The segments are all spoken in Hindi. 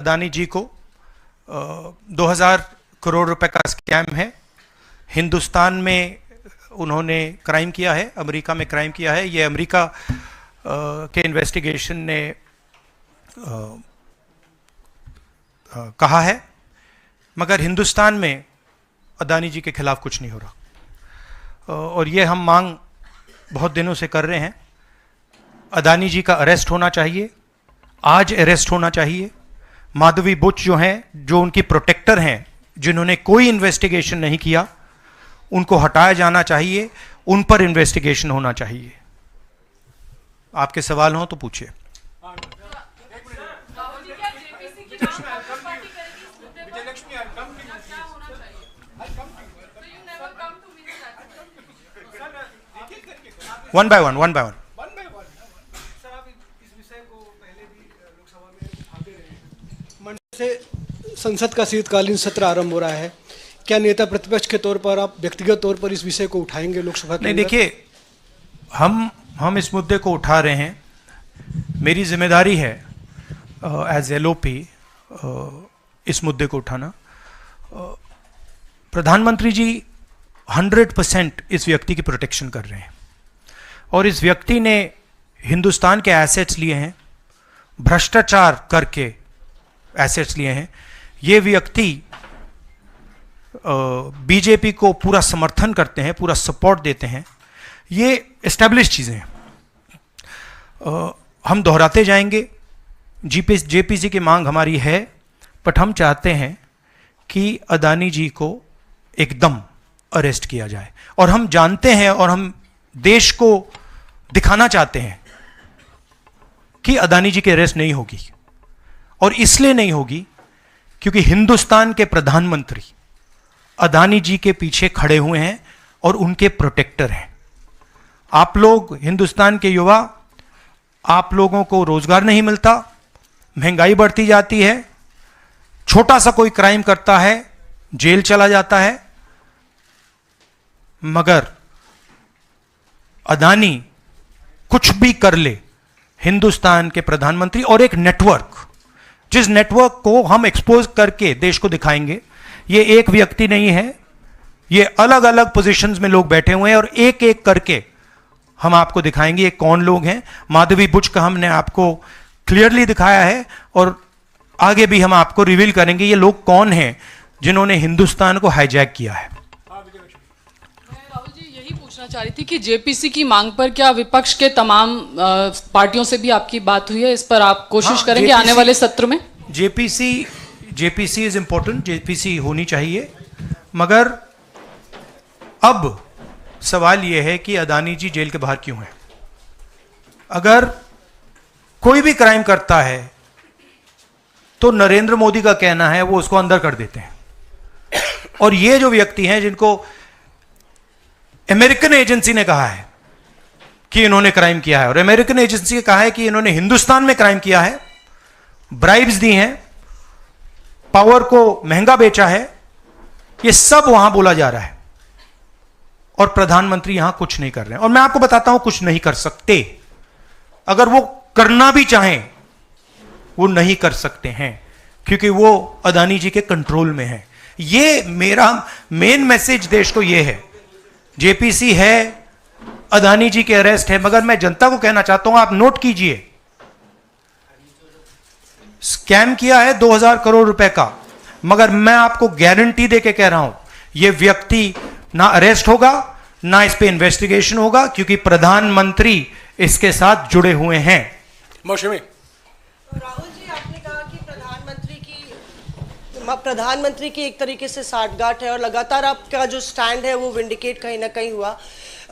अदानी जी को 2000 करोड़ रुपए का स्कैम है। हिंदुस्तान में उन्होंने क्राइम किया है, अमेरिका में क्राइम किया है। ये अमेरिका के इन्वेस्टिगेशन ने कहा है, मगर हिंदुस्तान में अदानी जी के खिलाफ कुछ नहीं हो रहा। और ये हम मांग बहुत दिनों से कर रहे हैं। अदानी जी का अरेस्ट होना चाहिए, आज अरेस्ट होना चाहिए। माधवी बुच जो हैं, जो उनकी प्रोटेक्टर हैं, जिन्होंने कोई इन्वेस्टिगेशन नहीं किया, उनको हटाया जाना चाहिए, उन पर इन्वेस्टिगेशन होना चाहिए। आपके सवाल हो तो पूछिए। वन बाय वन से संसद का शीतकालीन सत्र आरंभ हो रहा है। क्या नेता प्रतिपक्ष के तौर पर आप व्यक्तिगत तौर पर इस विषय को उठाएंगे लोकसभा के? नहीं, देखिए, हम इस मुद्दे को उठा रहे हैं। मेरी जिम्मेदारी है एज एलओपी इस मुद्दे को उठाना। प्रधानमंत्री जी 100% इस व्यक्ति की प्रोटेक्शन कर रहे हैं, और इस व्यक्ति ने हिंदुस्तान के एसेट्स लिए हैं, भ्रष्टाचार करके एसेट्स लिए हैं। ये व्यक्ति बीजेपी को पूरा समर्थन करते हैं, पूरा सपोर्ट देते हैं। ये एस्टैब्लिश चीज़ें हैं। हम दोहराते जाएंगे। जेपीसी की मांग हमारी है, बट हम चाहते हैं कि अदानी जी को एकदम अरेस्ट किया जाए। और हम जानते हैं और हम देश को दिखाना चाहते हैं कि अदानी जी की अरेस्ट नहीं होगी। और इसलिए नहीं होगी क्योंकि हिंदुस्तान के प्रधानमंत्री अदानी जी के पीछे खड़े हुए हैं और उनके प्रोटेक्टर हैं। आप लोग, हिंदुस्तान के युवा, आप लोगों को रोजगार नहीं मिलता, महंगाई बढ़ती जाती है, छोटा सा कोई क्राइम करता है जेल चला जाता है, मगर अदानी कुछ भी कर ले, हिंदुस्तान के प्रधानमंत्री और एक नेटवर्क, जिस नेटवर्क को हम एक्सपोज करके देश को दिखाएंगे। ये एक व्यक्ति नहीं है, ये अलग अलग पोजीशंस में लोग बैठे हुए हैं, और एक एक करके हम आपको दिखाएंगे ये कौन लोग हैं। माधवी बुच का हमने आपको क्लियरली दिखाया है, और आगे भी हम आपको रिवील करेंगे ये लोग कौन हैं जिन्होंने हिंदुस्तान को हाईजैक किया है। राहुल जी, यही पूछना चाह रही थी कि जेपीसी की मांग पर क्या विपक्ष के तमाम पार्टियों से भी आपकी बात हुई है? इस पर आप कोशिश करेंगे आने वाले सत्र में? जेपीसी इज इंपॉर्टेंट, जेपीसी होनी चाहिए, मगर अब सवाल यह है कि अदानी जी जेल के बाहर क्यों हैं? अगर कोई भी क्राइम करता है तो नरेंद्र मोदी का कहना है वो उसको अंदर कर देते हैं। और ये जो व्यक्ति हैं जिनको अमेरिकन एजेंसी ने कहा है कि इन्होंने क्राइम किया है, और अमेरिकन एजेंसी ने कहा है कि इन्होंने हिंदुस्तान में क्राइम किया है, ब्राइब्स दी हैं, पावर को महंगा बेचा है, ये सब वहां बोला जा रहा है, और प्रधानमंत्री यहां कुछ नहीं कर रहे हैं। और मैं आपको बताता हूं कुछ नहीं कर सकते। अगर वो करना भी चाहें वो नहीं कर सकते हैं, क्योंकि वो अदानी जी के कंट्रोल में है। ये मेरा मेन मैसेज देश को ये है। जेपीसी है, अदानी जी के अरेस्ट है, मगर मैं जनता को कहना चाहता हूं, आप नोट कीजिए, स्कैम किया है 2000 करोड़ रुपए का, मगर मैं आपको गारंटी देके कह रहा हूं यह व्यक्ति ना अरेस्ट होगा, ना इस पे इन्वेस्टिगेशन होगा, क्योंकि प्रधानमंत्री इसके साथ जुड़े हुए हैं। मौसमी राहुल जी, आपने कहा कि प्रधानमंत्री की एक तरीके से साठगांठ है, और लगातार आपका जो स्टैंड है वो विंडिकेट कहीं ना कहीं हुआ।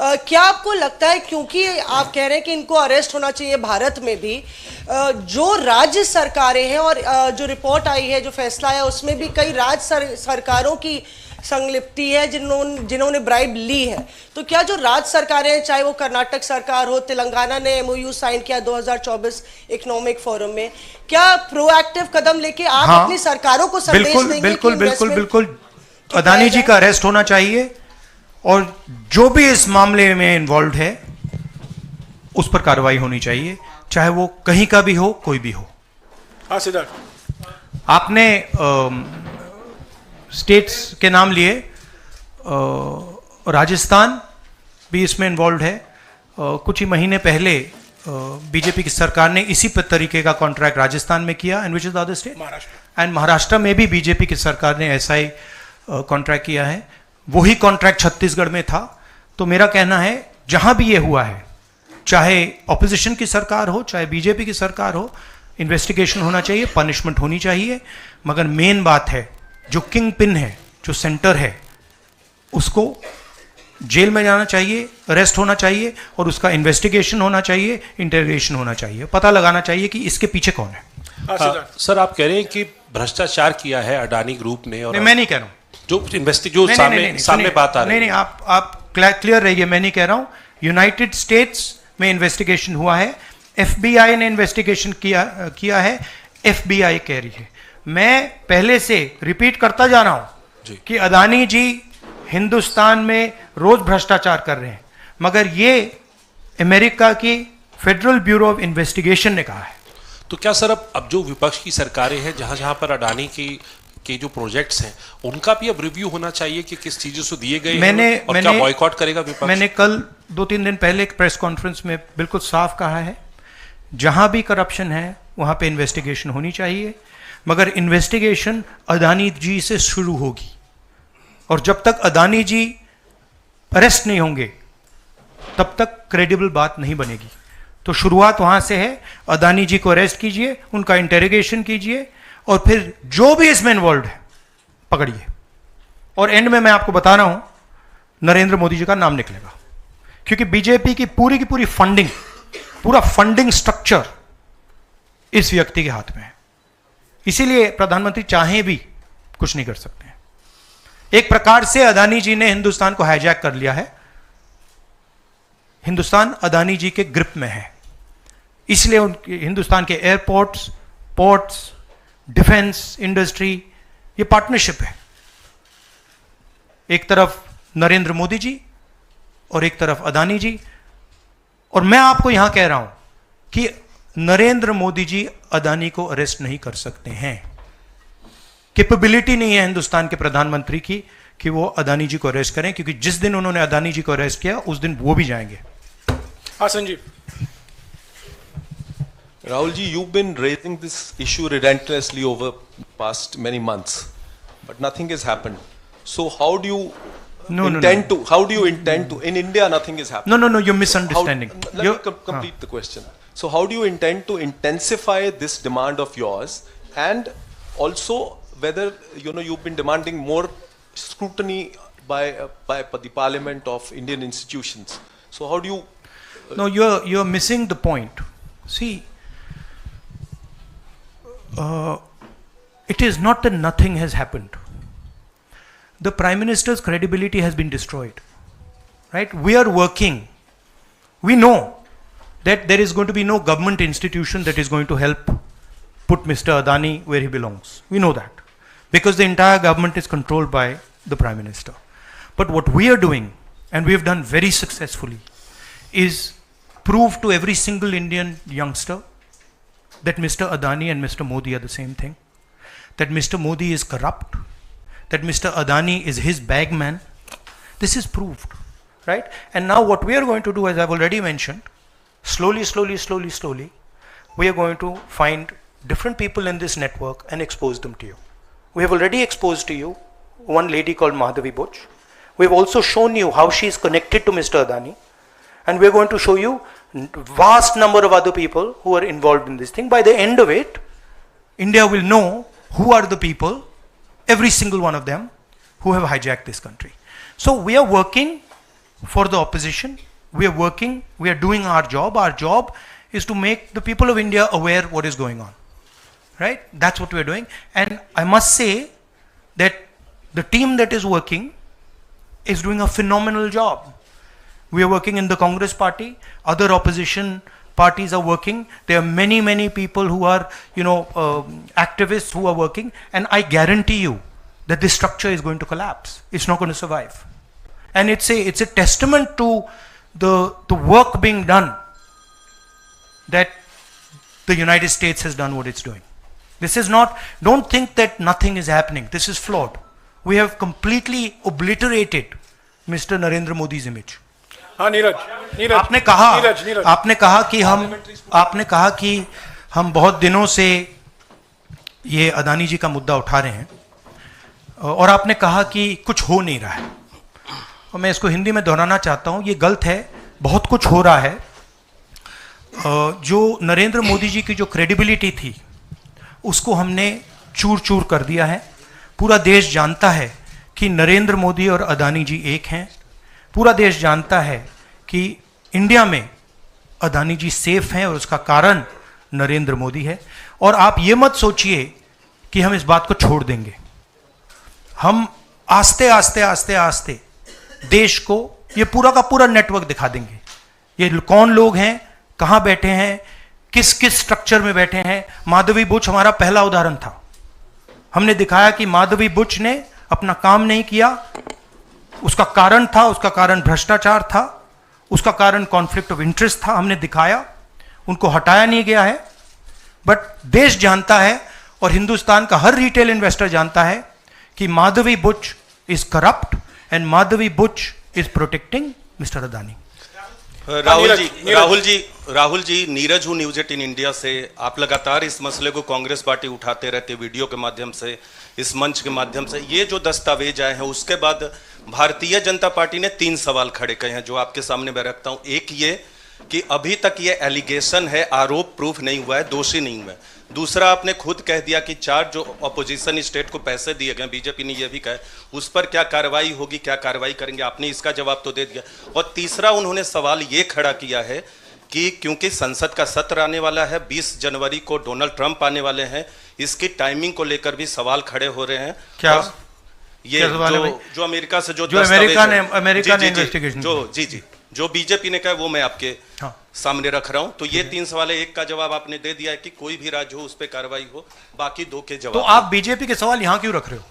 क्या आपको लगता है, क्योंकि आप कह रहे हैं कि इनको अरेस्ट होना चाहिए भारत में भी, जो राज्य सरकारें हैं और जो रिपोर्ट आई है, जो फैसला है, उसमें भी कई राज्य सरकारों की संलिप्ति है जिन्होंने ब्राइब ली है, तो क्या जो राज्य सरकारें हैं, चाहे वो कर्नाटक सरकार हो, तेलंगाना ने MOU साइन किया 2024 इकोनॉमिक फोरम में, क्या प्रोएक्टिव कदम लेके आप अपनी सरकारों को संदेश देंगे? बिल्कुल अदानी जी का अरेस्ट होना चाहिए, और जो भी इस मामले में इन्वॉल्व है उस पर कार्रवाई होनी चाहिए, चाहे वो कहीं का भी हो, कोई भी हो। हाँ सिद्धार्थ। आपने स्टेट्स के नाम लिए, राजस्थान भी इसमें इन्वॉल्व है। कुछ ही महीने पहले बीजेपी की सरकार ने इसी तरीके का कॉन्ट्रैक्ट राजस्थान में किया, and which is the other state, Maharashtra में भी बीजेपी की सरकार ने ऐसा ही कॉन्ट्रैक्ट किया है। वही कॉन्ट्रैक्ट छत्तीसगढ़ में था। तो मेरा कहना है जहां भी ये हुआ है, चाहे ऑपोजिशन की सरकार हो चाहे बीजेपी की सरकार हो, इन्वेस्टिगेशन होना चाहिए, पनिशमेंट होनी चाहिए। मगर मेन बात है जो किंग पिन है, जो सेंटर है, उसको जेल में जाना चाहिए, अरेस्ट होना चाहिए, और उसका इन्वेस्टिगेशन होना चाहिए, इंटरोगेशन होना चाहिए, पता लगाना चाहिए कि इसके पीछे कौन है। सर, आप कह रहे हैं कि भ्रष्टाचार किया है अडानी ग्रुप ने, और नहीं, मैं नहीं कह रहा हूं, जो सामने बात आ रही है। नहीं, आप क्लियर रहिए, मैं नहीं कह रहा हूं। यूनाइटेड स्टेट्स में इन्वेस्टिगेशन हुआ है, एफबीआई ने इन्वेस्टिगेशन किया है, एफबीआई कह रही है। मैं पहले से रिपीट करता जा रहा हूं कि अदानी जी हिंदुस्तान में रोज भ्रष्टाचार कर रहे हैं, मगर ये अमेरिका की फेडरल ब्यूरो ऑफ इन्वेस्टिगेशन ने कहा है। तो क्या सर अब जो विपक्ष की सरकारें हैं, जहां जहां पर अडानी के जो प्रोजेक्ट्स हैं, उनका भी अब रिव्यू होना चाहिए कि किस चीजों से दिए गए हैं, और क्या बॉयकॉट करेगा विपक्ष? मैंने कल 2-3 दिन पहले एक प्रेस कॉन्फ्रेंस में बिल्कुल साफ कहा है, जहां भी करप्शन है वहां पे इन्वेस्टिगेशन होनी चाहिए, मगर इन्वेस्टिगेशन अदानी जी से शुरू होगी, और जब तक अदानी जी अरेस्ट नहीं होंगे तब तक क्रेडिबल बात नहीं बनेगी। तो शुरुआत वहां से है, अदानी जी को अरेस्ट कीजिए, उनका इंटेरोगेशन कीजिए, और फिर जो भी इसमें इन्वॉल्व है पकड़िए, और एंड में मैं आपको बता रहा हूं नरेंद्र मोदी जी का नाम निकलेगा, क्योंकि बीजेपी की पूरी फंडिंग, पूरा फंडिंग स्ट्रक्चर इस व्यक्ति के हाथ में है। इसीलिए प्रधानमंत्री चाहे भी कुछ नहीं कर सकते हैं। एक प्रकार से अदानी जी ने हिंदुस्तान को हाईजैक कर लिया है, हिंदुस्तान अदानी जी के ग्रिप में है, इसलिए उनके हिंदुस्तान के एयरपोर्ट्स, पोर्ट्स, डिफेंस इंडस्ट्री, ये पार्टनरशिप है। एक तरफ नरेंद्र मोदी जी और एक तरफ अदानी जी, और मैं आपको यहां कह रहा हूं कि नरेंद्र मोदी जी अदानी को अरेस्ट नहीं कर सकते हैं। कैपेबिलिटी नहीं है हिंदुस्तान के प्रधानमंत्री की कि वो अदानी जी को अरेस्ट करें, क्योंकि जिस दिन उन्होंने अदानी जी को अरेस्ट किया उस दिन वो भी जाएंगे। हाँ Sanjeev. Rahul ji, you've been raising this issue relentlessly over past many months, but nothing has happened. So how do you intend to? How do you intend to? In India, nothing is happening. No, you're misunderstanding. Let me complete the question. So how do you intend to intensify this demand of yours, and also whether you've been demanding more scrutiny by the Parliament of Indian institutions? So how do you? No, you're missing the point. See. It is not that nothing has happened. The Prime Minister's credibility has been destroyed. Right? We are working. We know that there is going to be no government institution that is going to help put Mr. Adani where he belongs. We know that. Because the entire government is controlled by the Prime Minister. But what we are doing, and we have done very successfully, is prove to every single Indian youngster that Mr. Adani and Mr. Modi are the same thing, that Mr. Modi is corrupt, that Mr. Adani is his bag man. This is proved, right? And now what we are going to do, as I've already mentioned, slowly, we are going to find different people in this network and expose them to you. We have already exposed to you one lady called Madhavi Buch. We have also shown you how she is connected to Mr. Adani, and we are going to show you vast number of other people who are involved in this thing. By the end of it, India will know who are the people, every single one of them, who have hijacked this country. So we are working for the opposition. We are working, we are doing our job. Our job is to make the people of India aware what is going on. Right? That's what we are doing. And I must say that the team that is working is doing a phenomenal job. We are working in the Congress party, other opposition parties are working. There are many people who are, activists who are working, and I guarantee you that this structure is going to collapse. It's not going to survive. And it's a testament to the work being done that the United States has done what it's doing. This is not, don't think that nothing is happening. This is flawed. We have completely obliterated Mr. Narendra Modi's image. हाँ नीरज, आपने कहा कि हम बहुत दिनों से ये अदानी जी का मुद्दा उठा रहे हैं और आपने कहा कि कुछ हो नहीं रहा है, और मैं इसको हिंदी में दोहराना चाहता हूँ, ये गलत है, बहुत कुछ हो रहा है। जो नरेंद्र मोदी जी की जो क्रेडिबिलिटी थी उसको हमने चूर चूर कर दिया है। पूरा देश जानता है कि नरेंद्र मोदी और अदानी जी एक हैं। पूरा देश जानता है कि इंडिया में अदानी जी सेफ हैं और उसका कारण नरेंद्र मोदी है। और आप ये मत सोचिए कि हम इस बात को छोड़ देंगे। हम आस्ते आस्ते आस्ते आस्ते देश को ये पूरा का पूरा नेटवर्क दिखा देंगे। ये कौन लोग हैं, कहाँ बैठे हैं, किस किस स्ट्रक्चर में बैठे हैं। माधवी बुच हमारा पहला उदाहरण था। हमने दिखाया कि माधवी बुच ने अपना काम नहीं किया, उसका कारण था, उसका कारण भ्रष्टाचार था, उसका कारण कॉन्फ्लिक्ट ऑफ इंटरेस्ट था। हमने दिखाया, उनको हटाया नहीं गया है। बट देश जानता है और हिंदुस्तान का हर रिटेल इन्वेस्टर जानता है कि Madhabi Buch is corrupt and Madhabi Buch is protecting mister Adani. Rahul ji, Neeraj हूँ न्यूज 18 इंडिया से। आप लगातार इस मसले को कांग्रेस पार्टी उठाते रहते, वीडियो के माध्यम से, इस मंच के माध्यम से। ये जो दस्तावेज आए हैं उसके बाद भारतीय जनता पार्टी ने 3 सवाल खड़े किए हैं जो आपके सामने मैं रखता हूँ। एक ये कि अभी तक ये एलिगेशन है, आरोप प्रूफ नहीं हुआ है, दोषी नहीं हुआ है। दूसरा, आपने खुद कह दिया कि 4 जो अपोजिशन स्टेट को पैसे दिए गए, बीजेपी ने यह भी कहा, उस पर क्या कार्रवाई होगी, क्या कार्रवाई करेंगे, आपने इसका जवाब तो दे दिया। और तीसरा, उन्होंने सवाल ये खड़ा किया है कि क्योंकि संसद का सत्र आने वाला है, 20 जनवरी को डोनाल्ड ट्रंप आने वाले हैं, इसकी टाइमिंग को लेकर भी सवाल खड़े हो रहे हैं। क्या ये जो अमेरिका से जो अमेरिका ने इन्वेस्टिगेशन जो बीजेपी ने कहा वो मैं आपके सामने रख रहा हूं। तो ये 3 सवाल है, एक का जवाब आपने दे दिया है कि कोई भी राज्य हो उस पर कार्रवाई हो, बाकी 2 के जवाब। तो आप बीजेपी के सवाल यहां क्यों रख रहे हो?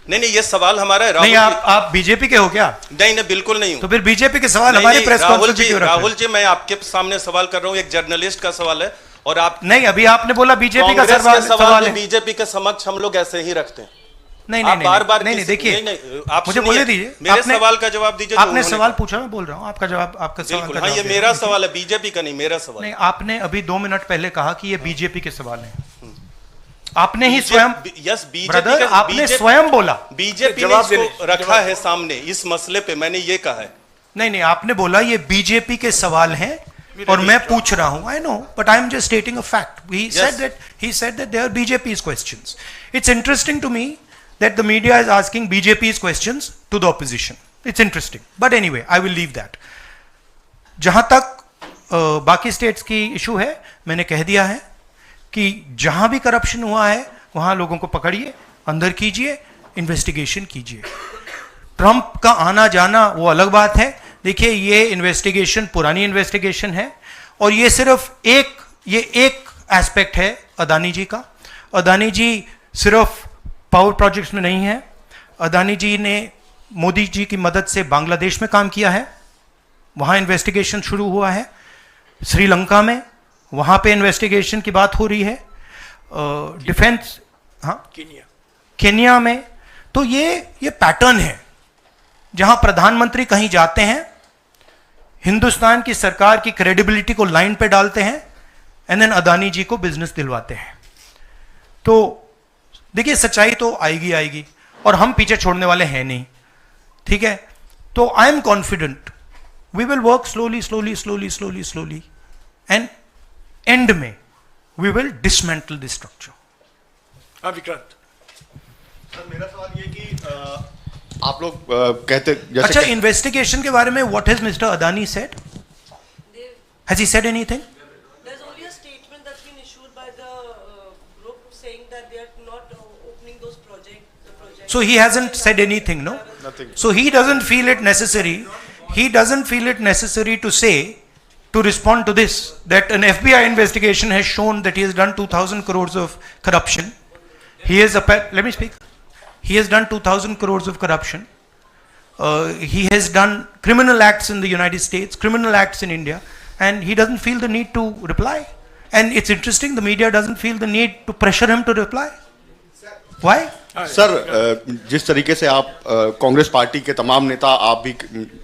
नहीं, ये सवाल हमारा है। नहीं, आप बीजेपी के हो क्या? नहीं, बिल्कुल नहीं हूं। तो फिर बीजेपी के सवाल हमारे प्रेस कॉन्फ्रेंस में क्यों रख रहे हो? राहुल जी, मैं आपके सामने सवाल कर रहा हूं, एक जर्नलिस्ट का सवाल है। और आप नहीं, अभी आपने बोला बीजेपी का सवाल है। बीजेपी के समक्ष हम लोग ऐसे ही रखते हैं। नहीं, बार-बार नहीं, देखिए, आप मुझे बोलने दीजिए। मेरे सवाल का जवाब दीजिए। आपने सवाल पूछा, मैं बोल रहा हूँ आपका जवाब, आपका सवाल का जवाब। ये मेरा सवाल है, बीजेपी का नहीं, मेरा सवाल। नहीं, आपने अभी 2 मिनट पहले कहा कि ये बीजेपी के सवाल हैं। आपने ही स्वयं, यस, ब्रदर, आपने स्वयं बोला बीजेपी ने इसको रखा है सामने इस मसले पे, मैंने ये कहा है। नहीं, आपने बोला ये बीजेपी के सवाल हैं और मैं पूछ रहा हूं। I know, but I am just stating a fact. He said that they are BJP's questions. It's interesting to me that the media is asking BJP's questions to the opposition. It's interesting. But anyway, I will leave that. जहां तक बाकी स्टेट्स की इशू है, मैंने कह दिया है कि जहां भी करप्शन हुआ है वहां लोगों को पकड़िए, अंदर कीजिए, इन्वेस्टिगेशन कीजिए। ट्रंप का आना जाना वो अलग बात है। देखिए, ये इन्वेस्टिगेशन पुरानी इन्वेस्टिगेशन है और ये सिर्फ एक एस्पेक्ट है अदानी जी का। अदानी जी सिर्फ पावर प्रोजेक्ट्स में नहीं है। अदानी जी ने मोदी जी की मदद से बांग्लादेश में काम किया है, वहां इन्वेस्टिगेशन शुरू हुआ है। श्रीलंका में, वहां पे इन्वेस्टिगेशन की बात हो रही है। डिफेंस, हाँ, केन्या में। तो ये पैटर्न है जहां प्रधानमंत्री कहीं जाते हैं, हिंदुस्तान की सरकार की क्रेडिबिलिटी को लाइन पे डालते हैं एंड देन अदानी जी को बिजनेस दिलवाते हैं। तो देखिए, सच्चाई तो आएगी और हम पीछे छोड़ने वाले हैं नहीं, ठीक है? तो I am confident we will work slowly and end में we will dismantle this structure. हाँ विक्रांत सर, मेरा सवाल ये कि आप लोग कहते जैसे अच्छा, इन्वेस्टिगेशन के बारे में what has mister Adani said? Has he said anything? There's only a statement that's been issued by the group saying that they are not opening those projects. So he hasn't said anything, no? Nothing. So he doesn't feel it necessary. He doesn't feel it necessary to say, to respond to this, that an FBI investigation has shown that he has done 2,000 crores of corruption. He has, let me speak. He has done 2,000 crores of corruption. He has done criminal acts in the United States, criminal acts in India, and he doesn't feel the need to reply. And it's interesting, the media doesn't feel the need to pressure him to reply. Why? Sir, जिस तरीके से आप कांग्रेस पार्टी के तमाम नेता, आप भी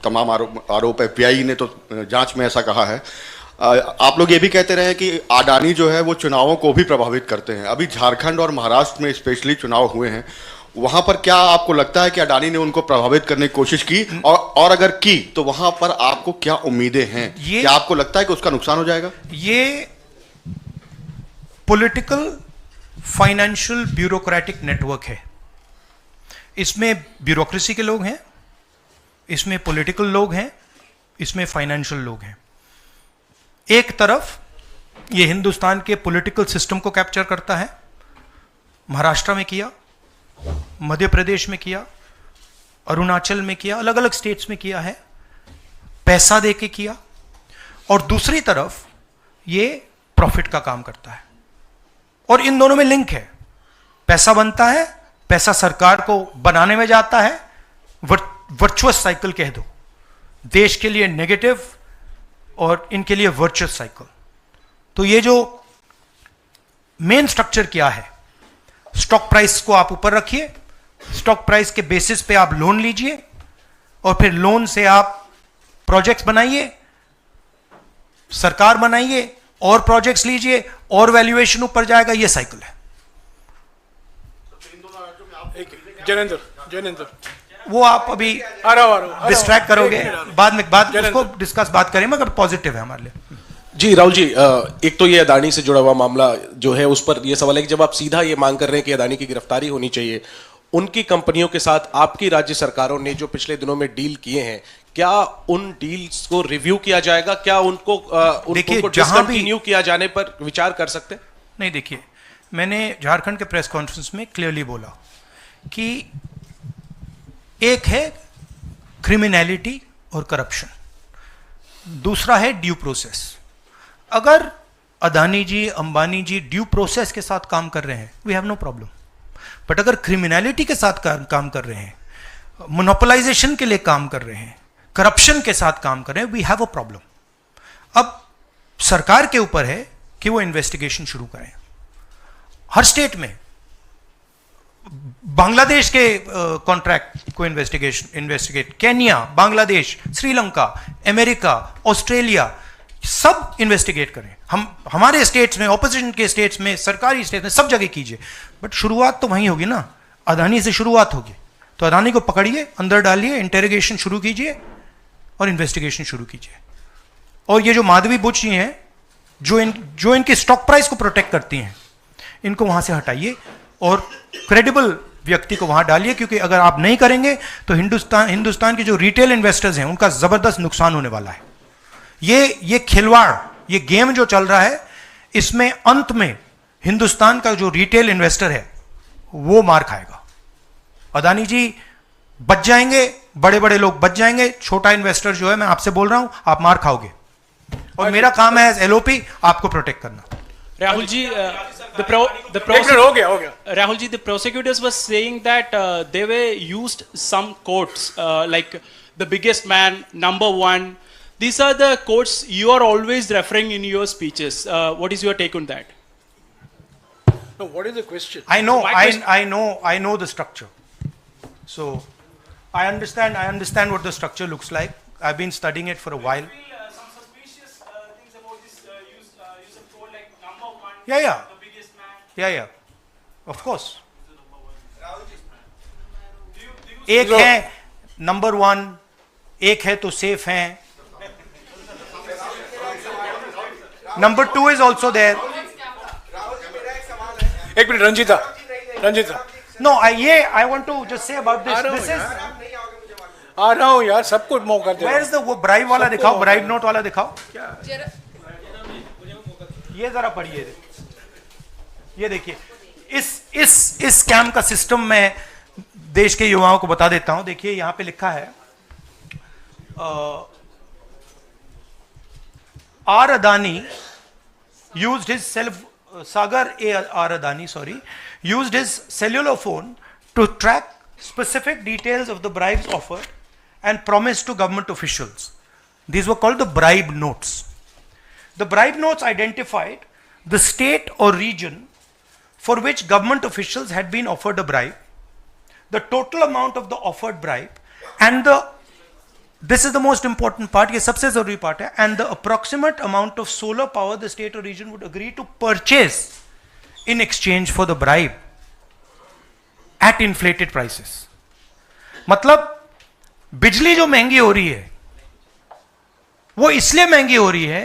तमाम आरोप एफबीआई ने तो जांच में ऐसा कहा है, आप लोग ये भी कहते रहे कि अडानी जो है वो चुनावों को भी प्रभावित करते हैं। अभी झारखंड और महाराष्ट्र में स्पेशली चुनाव हुए हैं, वहां पर क्या आपको लगता है कि अडानी ने उनको प्रभावित करने की कोशिश की, और अगर की तो वहां पर आपको क्या उम्मीदें हैं? क्या आपको लगता है कि उसका नुकसान हो जाएगा? ये पॉलिटिकल फाइनेंशियल ब्यूरोक्रेटिक नेटवर्क है। इसमें ब्यूरोक्रेसी के लोग हैं, इसमें पॉलिटिकल लोग हैं, इसमें फाइनेंशियल लोग हैं। एक तरफ ये हिंदुस्तान के पॉलिटिकल सिस्टम को कैप्चर करता है, महाराष्ट्र में किया, मध्य प्रदेश में किया, अरुणाचल में किया, अलग अलग स्टेट्स में किया है, पैसा देके किया, और दूसरी तरफ ये प्रॉफिट का काम करता है। और इन दोनों में लिंक है, पैसा बनता है, पैसा सरकार को बनाने में जाता है, वर्चुअस साइकिल कह दो, देश के लिए नेगेटिव और इनके लिए वर्चुअस साइकिल। तो ये जो मेन स्ट्रक्चर क्या है, स्टॉक प्राइस को आप ऊपर रखिए, स्टॉक प्राइस के बेसिस पे आप लोन लीजिए, और फिर लोन से आप प्रोजेक्ट्स बनाइए, सरकार बनाइए, और प्रोजेक्ट्स लीजिए, और वैल्यूएशन ऊपर जाएगा। ये साइकिल है। जैनेंद्र, वो आप अभी डिस्ट्रैक्ट करोगे, बाद में उसको डिस्कस बात करें, मगर पॉजिटिव है हमारे लिए। जी राहुल जी, एक तो ये अडानी से जुड़ा हुआ मामला जो है उस पर ये सवाल है कि जब आप सीधा ये मांग कर रहे हैं कि अडानी की गिरफ्तारी होनी चाहिए, उनकी कंपनियों के साथ आपकी राज्य सरकारों ने जो पिछले दिनों में डील किए हैं, क्या उन डील्स को रिव्यू किया जाएगा? क्या उनको डिसकंटिन्यू किया जाने पर विचार कर सकते हैं? नहीं, देखिए, मैंने झारखंड के प्रेस कॉन्फ्रेंस में क्लियरली बोला कि एक है क्रिमिनलिटी और करप्शन, दूसरा है ड्यू प्रोसेस। अगर अदानी जी, अंबानी जी ड्यू प्रोसेस के साथ काम कर रहे हैं, we have no problem. But अगर क्रिमिनलिटी के साथ काम कर रहे हैं, मोनोपोलाइजेशन के लिए काम कर रहे हैं, करप्शन के साथ काम कर रहे हैं, वी हैव अ प्रॉब्लम। अब सरकार के ऊपर है कि वो इन्वेस्टिगेशन शुरू करें। हर स्टेट में बांग्लादेश के कॉन्ट्रैक्ट को investigate, Kenya, Bangladesh, Sri Lanka, America, Australia, सब इन्वेस्टिगेट करें। हमारे स्टेट्स में, ऑपोजिशन के स्टेट्स में, सरकारी स्टेट्स में, सब जगह कीजिए। बट शुरुआत तो वहीं होगी ना, अदानी से शुरुआत होगी। तो अदानी को पकड़िए, अंदर डालिए, इंटेरोगेशन शुरू कीजिए और इन्वेस्टिगेशन शुरू कीजिए। और ये जो माधवी बुच जी हैं, जो इनके स्टॉक प्राइस को प्रोटेक्ट करती हैं, इनको वहां से हटाइए और क्रेडिबल व्यक्ति को वहां डालिए, क्योंकि अगर आप नहीं करेंगे तो हिंदुस्तान के जो रिटेल इन्वेस्टर्स हैं उनका जबरदस्त नुकसान होने वाला है। ये खिलवाड़, ये गेम जो चल रहा है, इसमें अंत में हिंदुस्तान का जो रिटेल इन्वेस्टर है वो मार खाएगा। अदानी जी बच जाएंगे, बड़े बड़े लोग बच जाएंगे, छोटा इन्वेस्टर जो है, मैं आपसे बोल रहा हूं, आप मार खाओगे। और मेरा काम है एज एलओपी आपको प्रोटेक्ट करना। Rahul ji, Rahul ji, the prosecutors were saying that they were used some quotes like the biggest man, number one. These are the quotes you are always referring in your speeches. What is your take on that? No, what is the question? I know the structure. So I understand what the structure looks like. I've been studying it for a while. Some suspicious things about this use of quote like number one. Yeah. The biggest man. Yeah. Of course. एक है नंबर वन, एक है तो सेफ है, number two is also there. एक minute, Ranjeeta. No, I want to just say about this. This is आ रहा हूँ यार, सबको मौका दे। Where is the वो ब्राइब वाला दिखाओ, ब्राइब नोट वाला दिखाओ। ये जरा पढ़िए, ये देखिए, इस स्कैम का सिस्टम मैं देश के युवाओं को बता देता हूं। देखिए यहां पे लिखा है, R Adani used his Sagar R. Adani, used his cellular phone to track specific details of the bribes offered and promised to government officials. These were called the bribe notes. The bribe notes identified the state or region for which government officials had been offered a bribe, the total amount of the offered bribe, and this is the most important part, ये सबसे जरूरी part है, and the approximate amount of solar power the state or region would agree to purchase in exchange for the bribe at inflated prices. मतलब बिजली जो महंगी हो रही है वो इसलिए महंगी हो रही है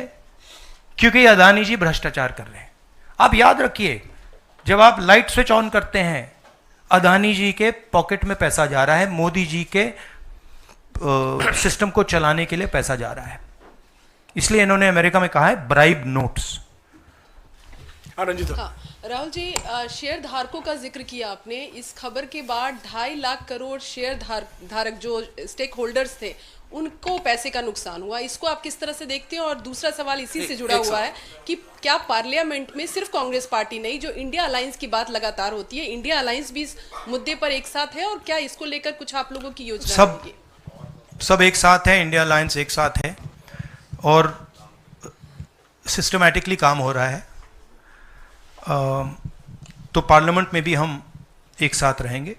क्योंकि अदानी जी भ्रष्टाचार कर रहे हैं. आप याद रखिए, जब आप लाइट स्विच ऑन करते हैं अदानी जी के पॉकेट में पैसा जा रहा है, मोदी जी के सिस्टम को चलाने के लिए पैसा जा रहा है. इसलिए इन्होंने अमेरिका में कहा है ब्राइब नोट्स. हाँ, राहुल जी, शेयर धारकों का जिक्र किया आपने. इस खबर के बाद 2.5 लाख करोड़ शेयर धारक जो स्टेक होल्डर्स थे उनको पैसे का नुकसान हुआ. इसको आप किस तरह से देखते हैं? और दूसरा सवाल इसी से जुड़ा हुआ है कि क्या पार्लियामेंट में सिर्फ कांग्रेस पार्टी नहीं, जो इंडिया अलायंस की बात लगातार होती है, इंडिया अलायंस भी इस मुद्दे पर एक साथ है? और क्या इसको लेकर कुछ आप लोगों की योजना होगी? सब एक साथ है, इंडिया अलायंस एक साथ है और सिस्टमैटिकली काम हो रहा है. तो पार्लियामेंट में भी हम एक साथ रहेंगे.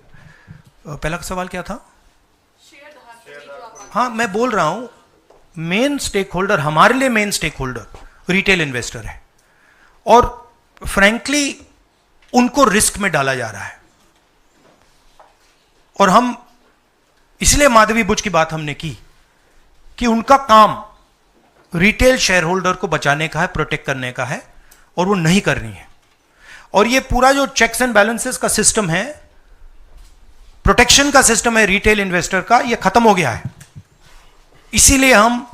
पहला सवाल क्या था? हाँ, मैं बोल रहा हूं मेन स्टेक होल्डर, हमारे लिए main stakeholder retail investor है और फ्रैंकली उनको रिस्क में डाला जा रहा है. और हम इसलिए माधवी बुच की बात हमने की कि उनका काम रिटेल शेयर होल्डर को बचाने का है, प्रोटेक्ट करने का है, और वो नहीं कर रही है. और ये पूरा जो चेक्स एंड बैलेंसेस का सिस्टम है, प्रोटेक्शन का सिस्टम है रिटेल इन्वेस्टर का, ये खत्म हो गया है. इसीलिए हम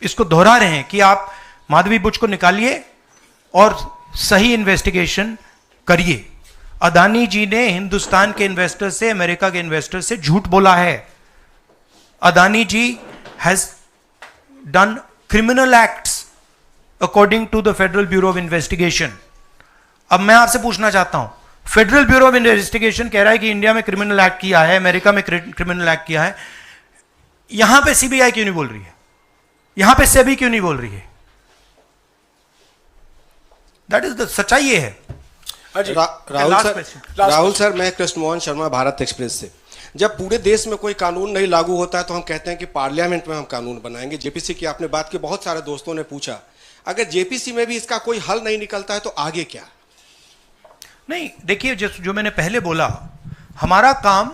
इसको दोहरा रहे हैं कि आप माधवी बुच को निकालिए और सही इन्वेस्टिगेशन करिए. अदानी जी ने हिंदुस्तान के इन्वेस्टर से, अमेरिका के इन्वेस्टर से झूठ बोला है. Adani ji has done criminal acts according to the Federal Bureau of Investigation. अब मैं आपसे पूछना चाहता हूं, फेडरल ब्यूरो ऑफ इन्वेस्टिगेशन कह रहा है कि इंडिया में क्रिमिनल एक्ट किया है, अमेरिका में क्रिमिनल एक्ट किया है, यहां पे सीबीआई क्यों नहीं बोल रही है? यहां पे सेबी क्यों नहीं बोल रही है? दैट इज द सच्चाई ये है. राहुल सर, मैं कृष्ण मोहन शर्मा, भारत एक्सप्रेस से. जब पूरे देश में कोई कानून नहीं लागू होता है तो हम कहते हैं कि पार्लियामेंट में हम कानून बनाएंगे. जेपीसी की आपने बात की, बहुत सारे दोस्तों ने पूछा, अगर जेपीसी में भी इसका कोई हल नहीं निकलता है तो आगे क्या? नहीं, देखिए, जो मैंने पहले बोला, हमारा काम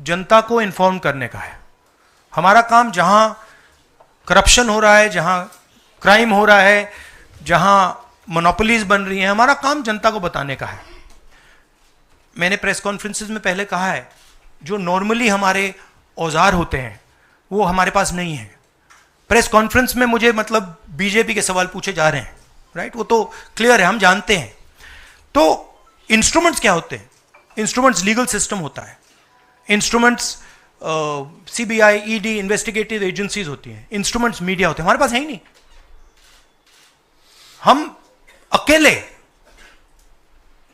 जनता को इन्फॉर्म करने का है. हमारा काम जहां करप्शन हो रहा है, जहां क्राइम हो रहा है, जहां मोनोपोलीज बन रही हैं, हमारा काम जनता को बताने का है. मैंने प्रेस कॉन्फ्रेंसेस में पहले कहा है, जो नॉर्मली हमारे औजार होते हैं वो हमारे पास नहीं है. प्रेस कॉन्फ्रेंस में मुझे मतलब बीजेपी के सवाल पूछे जा रहे हैं, राइट? वो तो क्लियर है, हम जानते हैं. तो इंस्ट्रूमेंट्स क्या होते हैं? इंस्ट्रूमेंट्स लीगल सिस्टम होता है, instruments CBI, ED, investigative agencies होती हैं, इंस्ट्रूमेंट्स मीडिया होते हैं. हमारे पास है ही नहीं. हम अकेले,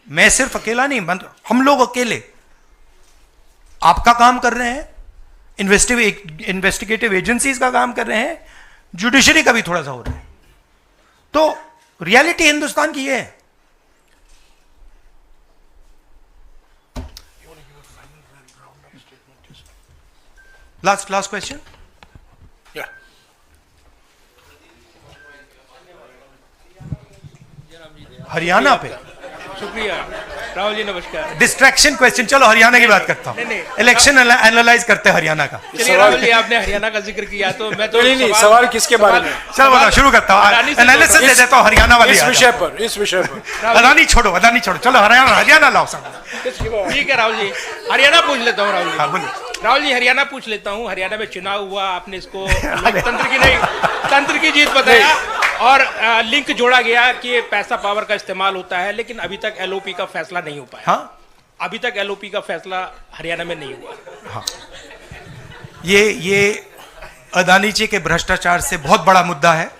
मैं सिर्फ अकेला नहीं, हम लोग अकेले आपका काम कर रहे हैं, इन्वेस्टिगेटिव एजेंसीज का काम कर रहे हैं, जुडिशरी का भी थोड़ा सा हो रहा है. तो रियलिटी हिंदुस्तान की ये है. Last question. हरियाणा पे. शुक्रिया राहुल जी, नमस्कार. Distraction question. चलो हरियाणा की बात करता हूं. इलेक्शन एनालाइज करते हैं हरियाणा का. चलिए राहुल जी, आपने हरियाणा का जिक्र किया तो मैं तो नहीं, सवाल किसके बारे में? चलो बताओ, शुरू करता हूं. एनालिसिस दे देता हूं हरियाणा वाली. इस विषय पर अदानी छोड़ो. चलो हरियाणा लाओ सब. ठीक है राहुल जी, हरियाणा पूछ लेता हूँ. राहुल जी, हाँ, बोलो. राहुल जी, हरियाणा पूछ लेता हूँ. हरियाणा में चुनाव हुआ, आपने इसको लोकतंत्र की नहीं, तंत्र की जीत बताया और लिंक जोड़ा गया कि पैसा पावर का इस्तेमाल होता है, लेकिन अभी तक एलओपी का फैसला नहीं हो पाया. हाँ, अभी तक एलओपी का फैसला हरियाणा में नहीं हुआ. हाँ, ये अदानी जी के भ्रष्टाचार से बहुत बड़ा मुद्दा है,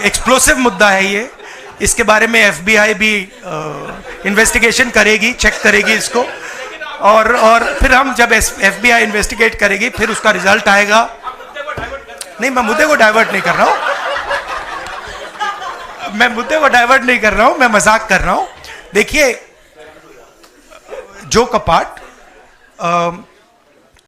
एक्सप्लोसिव मुद्दा है ये. इसके बारे में एफबीआई भी इन्वेस्टिगेशन करेगी, चेक करेगी इसको, और फिर हम जब एफबीआई इन्वेस्टिगेट करेगी फिर उसका रिजल्ट आएगा. नहीं, मैं मुद्दे को डाइवर्ट नहीं कर रहा हूं. मैं मुद्दे को डाइवर्ट नहीं कर रहा हूं, मैं मजाक कर रहा हूं। देखिए, जो कपाट